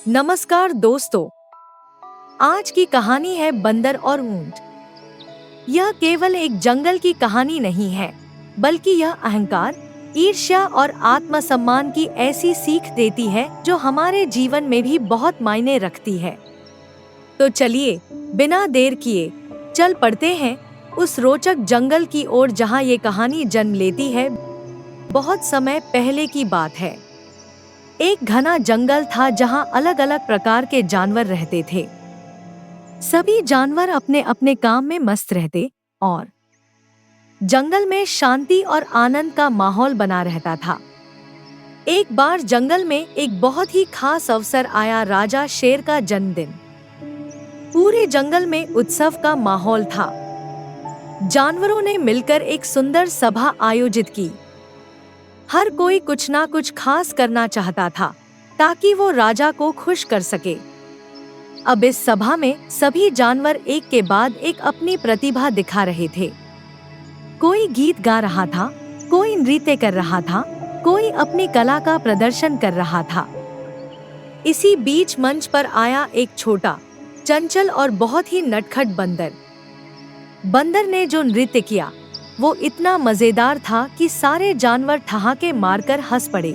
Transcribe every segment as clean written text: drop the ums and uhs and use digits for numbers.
नमस्कार दोस्तों। आज की कहानी है बंदर और ऊंट। यह केवल एक जंगल की कहानी नहीं है, बल्कि यह अहंकार, ईर्ष्या और आत्मसम्मान की ऐसी सीख देती है जो हमारे जीवन में भी बहुत मायने रखती है। तो चलिए, बिना देर किए चल पड़ते हैं उस रोचक जंगल की ओर जहां ये कहानी जन्म लेती है। बहुत समय पहले की बात है। एक घना जंगल था जहां अलग अलग प्रकार के जानवर रहते थे। सभी जानवर अपने अपने काम में मस्त रहते और जंगल में शांति और आनंद का माहौल बना रहता था। एक बार जंगल में एक बहुत ही खास अवसर आया, राजा शेर का जन्मदिन। पूरे जंगल में उत्सव का माहौल था। जानवरों ने मिलकर एक सुंदर सभा आयोजित की। हर कोई कुछ ना कुछ खास करना चाहता था ताकि वो राजा को खुश कर सके। अब इस सभा में सभी जानवर एक के बाद एक अपनी प्रतिभा दिखा रहे थे। कोई गीत गा रहा था, कोई नृत्य कर रहा था, कोई अपनी कला का प्रदर्शन कर रहा था। इसी बीच मंच पर आया एक छोटा, चंचल और बहुत ही नटखट बंदर। बंदर ने जो नृत्य किया वो इतना मजेदार था कि सारे जानवर ठहाके मारकर हंस पड़े।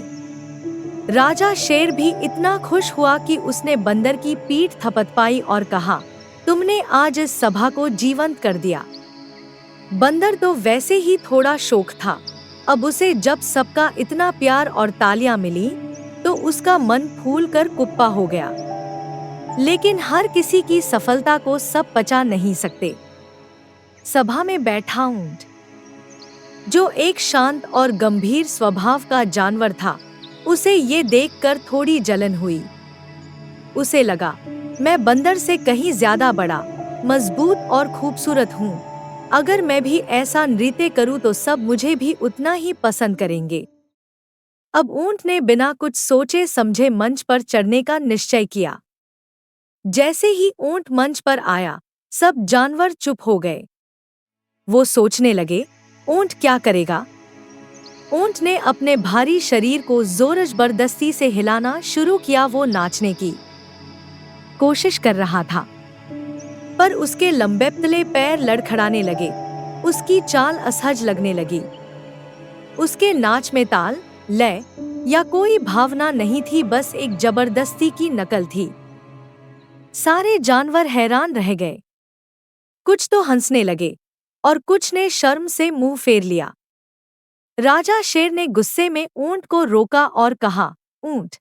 राजा शेर भी इतना खुश हुआ कि उसने बंदर की पीठ थपथपाई और कहा, तुमने आज इस सभा को जीवंत कर दिया। बंदर तो वैसे ही थोड़ा शौक था। अब उसे जब सबका इतना प्यार और तालियां मिली तो उसका मन फूल कर कुप्पा हो गया। लेकिन हर किसी की सफलता को सब पचा नहीं सकते। सभा में बैठा ऊंट, जो एक शांत और गंभीर स्वभाव का जानवर था, उसे ये देखकर थोड़ी जलन हुई। उसे लगा, मैं बंदर से कहीं ज्यादा बड़ा, मजबूत और खूबसूरत हूँ। अगर मैं भी ऐसा नृत्य करूँ तो सब मुझे भी उतना ही पसंद करेंगे। अब ऊंट ने बिना कुछ सोचे समझे मंच पर चढ़ने का निश्चय किया। जैसे ही ऊंट मंच पर आया, सब जानवर चुप हो गए। वो सोचने लगे, ऊंट क्या करेगा? ऊंट ने अपने भारी शरीर को जोर जबरदस्ती से हिलाना शुरू किया। वो नाचने की कोशिश कर रहा था, पर उसके लंबे पतले पैर लड़खड़ाने लगे। उसकी चाल असहज लगने लगी। उसके नाच में ताल, लय या कोई भावना नहीं थी, बस एक जबरदस्ती की नकल थी। सारे जानवर हैरान रह गए। कुछ तो हंसने लगे और कुछ ने शर्म से मुंह फेर लिया। राजा शेर ने गुस्से में ऊंट को रोका और कहा, ऊंट,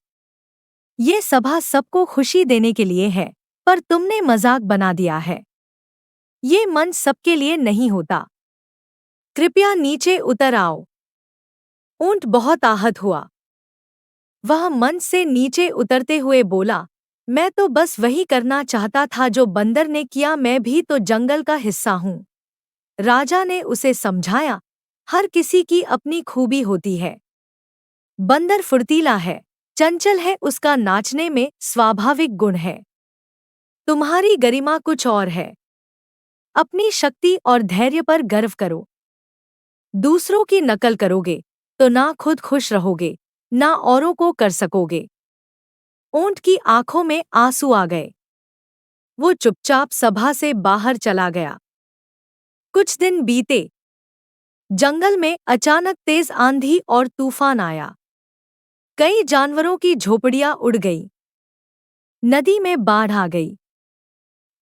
ये सभा सबको खुशी देने के लिए है, पर तुमने मजाक बना दिया है। ये मंच सबके लिए नहीं होता। कृपया नीचे उतर आओ। ऊंट बहुत आहत हुआ। वह मंच से नीचे उतरते हुए बोला, मैं तो बस वही करना चाहता था जो बंदर ने किया। मैं भी तो जंगल का हिस्सा हूँ। राजा ने उसे समझाया, हर किसी की अपनी खूबी होती है। बंदर फुर्तीला है, चंचल है, उसका नाचने में स्वाभाविक गुण है। तुम्हारी गरिमा कुछ और है। अपनी शक्ति और धैर्य पर गर्व करो। दूसरों की नकल करोगे तो ना खुद खुश रहोगे, ना औरों को कर सकोगे। ऊंट की आंखों में आंसू आ गए। वो चुपचाप सभा से बाहर चला गया। कुछ दिन बीते। जंगल में अचानक तेज आंधी और तूफान आया। कई जानवरों की झोपड़ियां उड़ गई। नदी में बाढ़ आ गई।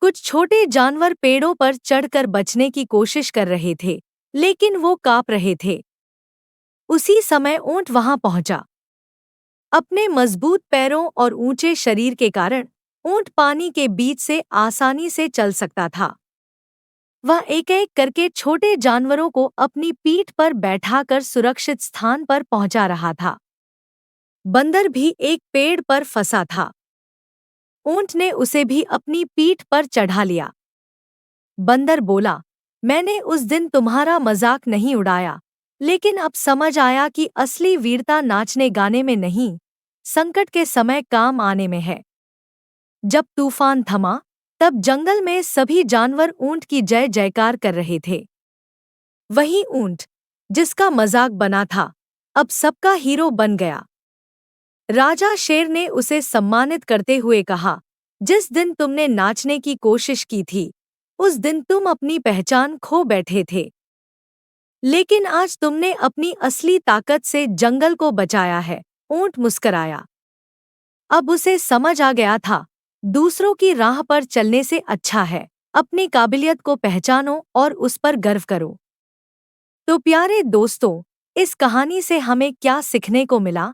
कुछ छोटे जानवर पेड़ों पर चढ़कर बचने की कोशिश कर रहे थे, लेकिन वो कांप रहे थे। उसी समय ऊंट वहां पहुंचा। अपने मजबूत पैरों और ऊंचे शरीर के कारण ऊंट पानी के बीच से आसानी से चल सकता था। वह एक एक करके छोटे जानवरों को अपनी पीठ पर बैठाकर सुरक्षित स्थान पर पहुंचा रहा था। बंदर भी एक पेड़ पर फंसा था। ऊंट ने उसे भी अपनी पीठ पर चढ़ा लिया। बंदर बोला, मैंने उस दिन तुम्हारा मजाक नहीं उड़ाया, लेकिन अब समझ आया कि असली वीरता नाचने गाने में नहीं, संकट के समय काम आने में है। जब तूफान थमा, तब जंगल में सभी जानवर ऊंट की जय जयकार कर रहे थे। वही ऊंट, जिसका मजाक बना था, अब सबका हीरो बन गया। राजा शेर ने उसे सम्मानित करते हुए कहा, जिस दिन तुमने नाचने की कोशिश की थी, उस दिन तुम अपनी पहचान खो बैठे थे। लेकिन आज तुमने अपनी असली ताकत से जंगल को बचाया है। ऊंट मुस्कराया। अब उसे समझ आ गया था, दूसरों की राह पर चलने से अच्छा है अपनी काबिलियत को पहचानो और उस पर गर्व करो। तो प्यारे दोस्तों, इस कहानी से हमें क्या सीखने को मिला?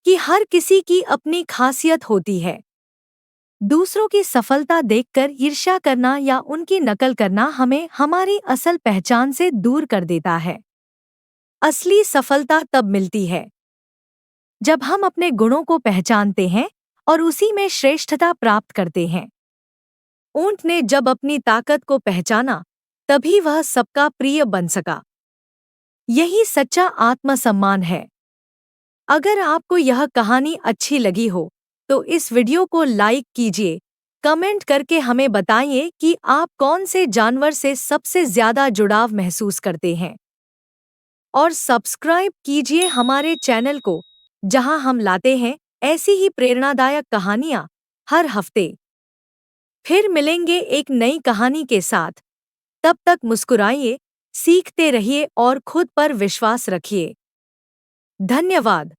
कि हर किसी की अपनी खासियत होती है। दूसरों की सफलता देखकर ईर्ष्या करना या उनकी नकल करना हमें हमारी असल पहचान से दूर कर देता है। असली सफलता तब मिलती है जब हम अपने गुणों को पहचानते हैं और उसी में श्रेष्ठता प्राप्त करते हैं। ऊंट ने जब अपनी ताकत को पहचाना, तभी वह सबका प्रिय बन सका। यही सच्चा आत्मसम्मान है। अगर आपको यह कहानी अच्छी लगी हो, तो इस वीडियो को लाइक कीजिए, कमेंट करके हमें बताइए कि आप कौन से जानवर से सबसे ज्यादा जुड़ाव महसूस करते हैं। और सब्सक्राइब कीजिए हमारे चैनल को, जहां हम लाते हैं ऐसी ही प्रेरणादायक कहानियां हर हफ्ते। फिर मिलेंगे एक नई कहानी के साथ। तब तक मुस्कुराइए, सीखते रहिए और खुद पर विश्वास रखिए। धन्यवाद।